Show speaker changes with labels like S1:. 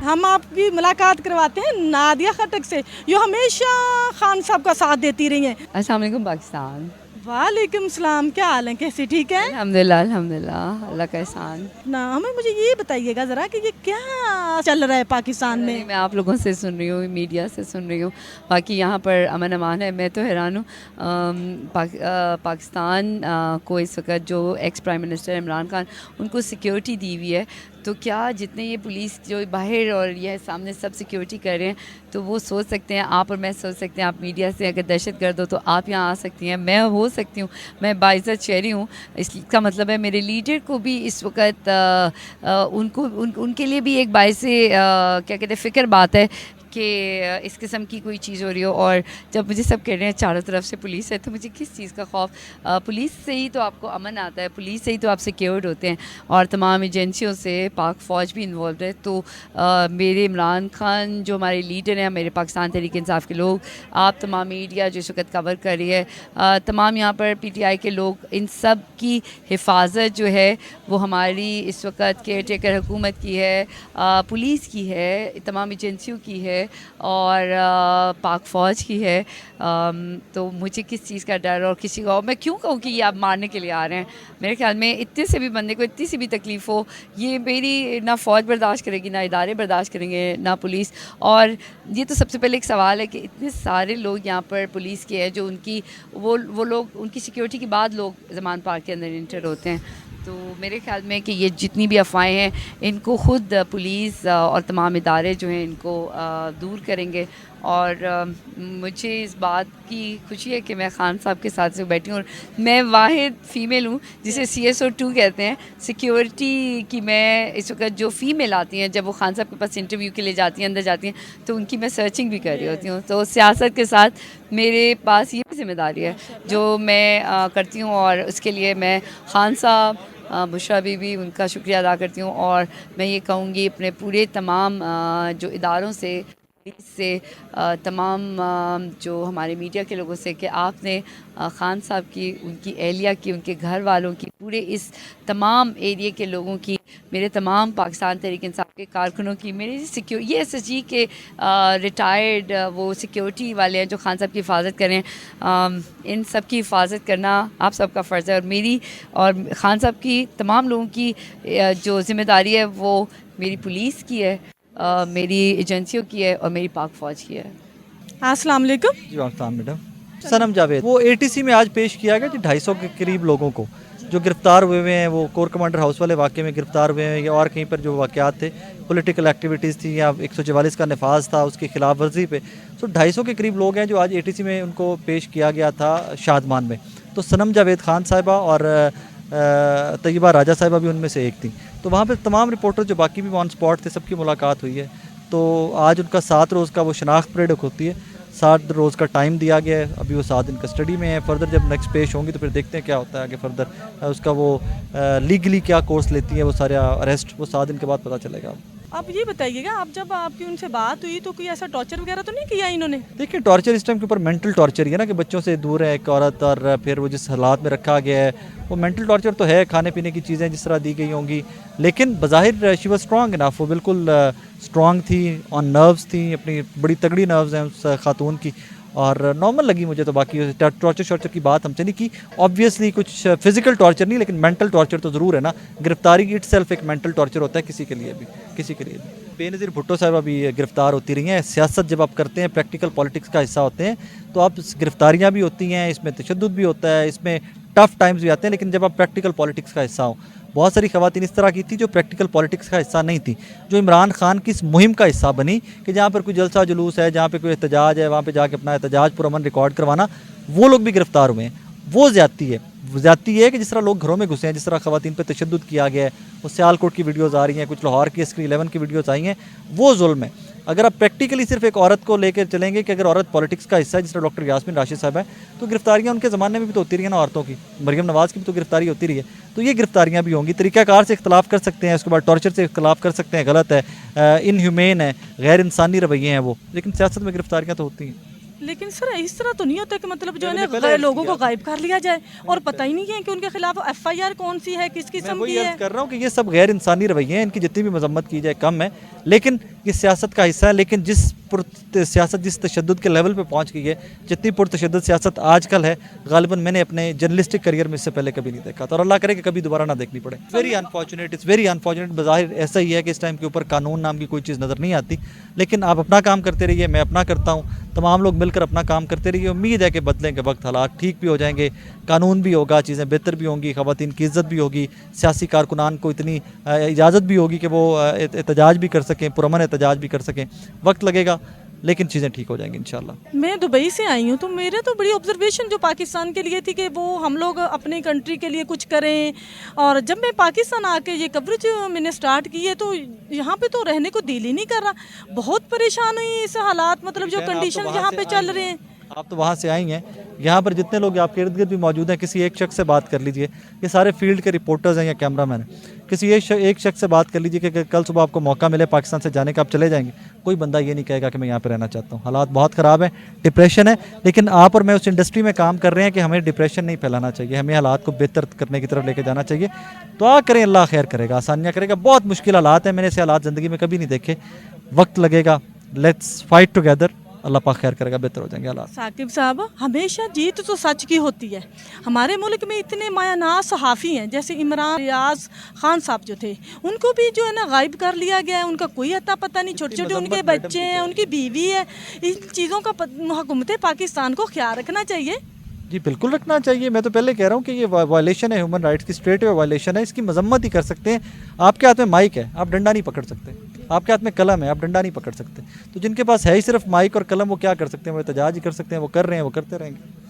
S1: हम आपकी मुलाकात करवाते हैं नादिया खटक से, जो हमेशा खान साहब का साथ देती रही हैं।
S2: अस्सलाम वालेकुम पाकिस्तान।
S1: वालेकुम सलाम, क्या हाल है, कैसी, ठीक है
S2: अल्हम्दुलिल्लाह अल्हम्दुलिल्लाह, अल्लाह का एहसान।
S1: ना? हमें मुझे ये बताइएगा ज़रा कि ये क्या चल रहा है पाकिस्तान
S2: नहीं,
S1: में।
S2: मैं आप लोगों से सुन रही हूँ, मीडिया से सुन रही हूँ, बाकी यहाँ पर अमन अमान है। मैं तो हैरान हूँ। पाकिस्तान को इस वक्त जो ex prime minister Imran Khan, उनको सिक्योरिटी दी हुई है, तो क्या जितने ये पुलिस जो बाहर और ये सामने सब सिक्योरिटी कर रहे हैं, तो वो सोच सकते हैं, आप और मैं सोच सकते हैं, आप मीडिया से अगर दहशत गर्द हो तो आप यहाँ आ सकती हैं, मैं हो सकती हूँ, मैं बाइज़्ज़त शहरी हूँ। इसका मतलब है मेरे लीडर को भी इस वक्त उनके लिए भी एक बाइस क्या कहते हैं फ़िक्र बात है कि इस किस्म की कोई चीज़ हो रही हो। और जब मुझे सब कह रहे हैं चारों तरफ से पुलिस है, तो मुझे किस चीज़ का खौफ? पुलिस से ही तो आपको अमन आता है, पुलिस से ही तो आप सिक्योर्ड होते हैं, और तमाम एजेंसियों से पाक फ़ौज भी इन्वॉल्व है। तो मेरे इमरान खान जो हमारे लीडर हैं, मेरे पाकिस्तान तहरीक इंसाफ के लोग, आप तमाम मीडिया जो इस वक्त कवर कर रही है, तमाम यहाँ पर PTI के लोग, इन सब की हिफाजत जो है वो हमारी इस वक्त केयर टेकर हुकूमत की है, पुलिस की है, तमाम एजेंसियों की है, और पाक फ़ौज की है। तो मुझे किस चीज़ का डर, और किसी को मैं क्यों कहूँ कि ये आप मारने के लिए आ रहे हैं? मेरे ख्याल में इतने से भी बंदे को इतनी सी भी तकलीफ़ हो, ये मेरी ना फ़ौज बर्दाश्त करेगी, ना इदारे बर्दाश्त करेंगे, ना पुलिस। और ये तो सबसे पहले एक सवाल है कि इतने सारे लोग यहाँ पर पुलिस के हैं, जो उनकी वो लोग, उनकी सिक्योरिटी के बाद लोग ज़मान पार्क के अंदर इंटर होते हैं। तो मेरे ख्याल में कि ये जितनी भी अफवाहें हैं, इनको खुद पुलिस और तमाम इदारे जो हैं, इनको दूर करेंगे। और मुझे इस बात की खुशी है कि मैं खान साहब के साथ से बैठी हूँ, और मैं वाहिद फ़ीमेल हूँ जिसे CSO2 कहते हैं, सिक्योरिटी की। मैं इस वक्त जो फ़ीमेल आती हैं, जब वो खान साहब के पास इंटरव्यू के लिए जाती हैं, अंदर जाती हैं, तो उनकी मैं सर्चिंग भी कर रही होती हूँ। तो सियासत के साथ मेरे पास ये भी ज़िम्मेदारी है जो मैं करती हूँ, और उसके लिए मैं खान साहब, बुशरा बीबी, उनका शुक्रिया अदा करती हूँ। और मैं ये कहूँगी अपने पूरे तमाम जो इदारों से, से तमाम जो हमारे मीडिया के लोगों से, कि आपने खान साहब की, उनकी एहलिया की, उनके घर वालों की, पूरे इस तमाम एरिया के लोगों की, मेरे तमाम पाकिस्तान तहरीक इंसाफ के कारकुनों की, मेरे ये SSG के रिटायर्ड वो सिक्योरिटी वाले हैं जो खान साहब की हिफाजत करें, इन सब की हिफाजत करना आप सबका फ़र्ज़ है। और मेरी और खान साहब की तमाम लोगों की जो ज़िम्मेदारी है, वो मेरी पुलिस की है, मेरी एजेंसियों की है, और मेरी पाक फ़ौज की है।
S1: अस्सलाम वालेकुम।
S3: जी वालेकुम मैडम। सनम जावेद, वो ATC में आज पेश किया गया कि 250 के करीब लोगों को जो गिरफ़्तार हुए हैं, वो कोर कमांडर हाउस वाले वाक़े में गिरफ़्तार हुए हैं, या और कहीं पर जो वाक़यात थे, पॉलिटिकल एक्टिविटीज़ थी, या 144 का नफाज था, उसकी खिलाफ वर्जी पे। सो 250 के करीब लोग हैं जो आज ATC में उनको पेश किया गया था शादमान में। तो सनम जावेद खान साहिबा और तैयबा राजा साहिबा भी उनमें से एक थी। तो वहाँ पे तमाम रिपोर्टर जो बाकी भी ऑन स्पॉट थे, सबकी मुलाकात हुई है। तो आज उनका 7 रोज़ का वो शनाख्त परेड होती है, 7 रोज़ का टाइम दिया गया है। अभी वो 7 दिन कस्टडी में है। फर्दर जब नेक्स्ट पेश होंगी तो फिर देखते हैं क्या होता है आगे फर्दर उसका वो लीगली क्या कोर्स लेती है वो सारे अरेस्ट, वो 7 दिन के बाद पता चलेगा।
S1: आप ये बताइएगा, आप जब आपकी उनसे बात हुई तो कोई ऐसा टॉर्चर वगैरह तो नहीं किया इन्होंने?
S3: देखिए, टॉर्चर इस टाइम के ऊपर मेंटल टॉर्चर ही है ना, कि बच्चों से दूर है एक औरत, और फिर वो जिस हालात में रखा गया है, वो मेंटल टॉर्चर तो है। खाने पीने की चीज़ें जिस तरह दी गई होंगी, लेकिन बज़ाहिर शी वाज स्ट्रॉन्ग इनफ, वो बिल्कुल स्ट्रॉन्ग थी, ऑन नर्व्स थी, अपनी बड़ी तगड़ी नर्व्स हैं उस खातून की, और नॉर्मल लगी मुझे तो। बाकी टॉर्चर की बात हमसे नहीं की। ऑब्वियसली कुछ फिजिकल टॉर्चर नहीं, लेकिन मेंटल टॉर्चर तो ज़रूर है ना। गिरफ्तारी इटसेल्फ एक मेंटल टॉर्चर होता है किसी के लिए भी। बेनज़ीर भुट्टो साहब अभी गिरफ़्तार होती रही हैं। सियासत जब आप करते हैं, प्रैक्टिकल पॉलिटिक्स का हिस्सा होते हैं, तो आप गिरफ्तारियाँ भी होती हैं, इसमें तशद्दुद भी होता है, इसमें टफ़ टाइम्स भी आते हैं, लेकिन जब आप प्रैक्टिकल पॉलिटिक्स का हिस्सा हो, बहुत सारी ख़वातीन इस तरह की थी जो प्रैक्टिकल पॉलिटिक्स का हिस्सा नहीं थी, जो इमरान खान की इस मुहिम का हिस्सा बनी, कि जहाँ पर कोई जलसा जुलूस है, जहाँ पर कोई एहतजाज है, वहाँ पर जाके अपना एहतजाज पुरअमन रिकॉर्ड करवाना, वो लोग भी गिरफ़्तार हुए हैं। वो ज़्यादती है कि जिस तरह लोग घरों में घुसे हैं, जिस तरह ख़वातीन पर तशद्दुद किया गया है, वो सियालकोट की वीडियोज़ आ रही हैं, कुछ लाहौर की SK 11 की वीडियोज़ आई हैं, वो जुल्म है। अगर आप प्रैक्टिकली सिर्फ एक औरत को लेकर चलेंगे कि अगर औरत पॉलिटिक्स का हिस्सा है, जिस तरह डॉक्टर यास्मीन राशिद साहब है, तो गिरफ्तारियाँ उनके ज़माने में भी तो होती रही है ना औरतों की। मरियम नवाज़ की भी तो गिरफ्तारी होती रही है। तो ये गिरफ्तारियाँ भी होंगी। तरीक़ाकार से इख्तलाफ कर सकते हैं, उसके बाद टॉर्चर से इख्तलाफ कर सकते हैं, गलत है, इनह्यूमेन है, गैर इंसानी रवैये हैं वो, लेकिन सियासत में गिरफ्तारियाँ तो होती हैं।
S1: लेकिन सर इस तरह तो नहीं होता कि मतलब जो है
S3: मैंने
S1: ना
S3: पहले अर्ज
S1: लोगों
S3: किया
S1: को गायब कर लिया जाए और पता ही नहीं है कि उनके खिलाफ FIR कौन सी है, किस
S3: मैं
S1: किस्म
S3: वही
S1: की
S3: अर्ज
S1: है।
S3: कर रहा हूँ कि ये सब गैर इंसानी रवैये हैं, इनकी जितनी भी मजम्मत की जाए कम है, लेकिन ये सियासत का हिस्सा है। लेकिन सियासत जिस तशद्दुद के लेवल पे पहुँच गई है, जितनी पुरतशद्दुद सियासत आजकल है, गालिबन मैंने अपने जर्नलिस्टिक करियर में इससे पहले कभी नहीं देखा था, और अल्लाह करे कि कभी दोबारा ना देखनी पड़े। Very unfortunate, it's very unfortunate. बज़ाहिर ऐसा ही है कि इस टाइम के ऊपर कानून नाम की कोई चीज़ नज़र नहीं आती, लेकिन आप अपना काम करते रहिए, मैं अपना करता हूँ, तमाम लोग मिलकर अपना काम करते रहिए। उम्मीद है कि बदलें के वक्त हालात ठीक भी हो जाएंगे, कानून भी होगा, चीज़ें बेहतर भी होंगी, ख़वातीन की इज़्ज़त भी होगी, सियासी कारकुनान को इतनी इजाज़त भी होगी कि वो एहतजाज भी कर सकें, पुरअमन एहतजाज भी कर सकें। वक्त लगेगा लेकिन चीज़ें ठीक हो जाएंगी इंशाल्लाह।
S1: मैं दुबई से आई हूँ, तो मेरे तो बड़ी ऑब्जर्वेशन जो पाकिस्तान के लिए थी कि वो हम लोग अपनी कंट्री के लिए कुछ करें, और जब मैं पाकिस्तान आके ये कवरेज मैंने स्टार्ट की है तो यहाँ पे तो रहने को दिल ही नहीं कर रहा। बहुत परेशान हुई इस हालात, मतलब जो
S3: बहन, आप तो
S1: कंडीशन
S3: वहाँ
S1: यहाँ
S3: से
S1: पे
S3: आई
S1: चल रहे हैं।
S3: आप तो वहाँ से आई हैं, यहाँ पर जितने लोग आपके इर्द गिर्द भी मौजूद हैं, किसी एक शख्स से बात कर लीजिए, ये सारे फील्ड के रिपोर्टर्स हैं या कैमरामैन हैं, किसी एक शख्स से बात कर लीजिए कि कल सुबह आपको मौका मिले पाकिस्तान से जाने का, आप चले जाएंगे। कोई बंदा ये नहीं कहेगा कि मैं यहाँ पर रहना चाहता हूँ। हालात बहुत ख़राब हैं, डिप्रेशन है, लेकिन आप और मैं उस इंडस्ट्री में काम कर रहे हैं कि हमें डिप्रेशन नहीं फैलाना चाहिए, हमें हालात को बेहतर करने की तरफ लेके जाना चाहिए। दुआ करें, अल्लाह खैर करेगा, आसानियाँ करेगा। बहुत मुश्किल हालात हैं, मैंने ऐसे हालात ज़िंदगी में कभी नहीं देखे। वक्त लगेगा, लेट्स फाइट टुगेदर, अल्लाह पाक खैर करेगा, बेहतर हो जाएंगे हालात।
S1: साकिब साहब, हमेशा जीत तो सच की होती है। हमारे मुल्क में इतने मायानाज सहाफ़ी हैं, जैसे इमरान रियाज खान साहब जो थे, उनको भी जो है ना गायब कर लिया गया है, उनका कोई अता पता नहीं। छोटे छोटे उनके बच्चे हैं, उनकी बीवी है। इन चीज़ों का हुकूमत पाकिस्तान को ख्याल रखना चाहिए।
S3: जी बिल्कुल रखना चाहिए। मैं तो पहले कह रहा हूँ कि ये वायलेशन है ह्यूमन राइट्स की, स्ट्रेट वे वायलेशन है, इसकी मजम्मत ही कर सकते हैं। आपके हाथ में माइक है, आप डंडा नहीं पकड़ सकते, आपके हाथ में कलम है, आप डंडा नहीं पकड़ सकते। तो जिनके पास है ही सिर्फ माइक और कलम, वो क्या कर सकते हैं? वो एहतजाज ही कर सकते हैं, वो कर रहे हैं, वो करते रहेंगे।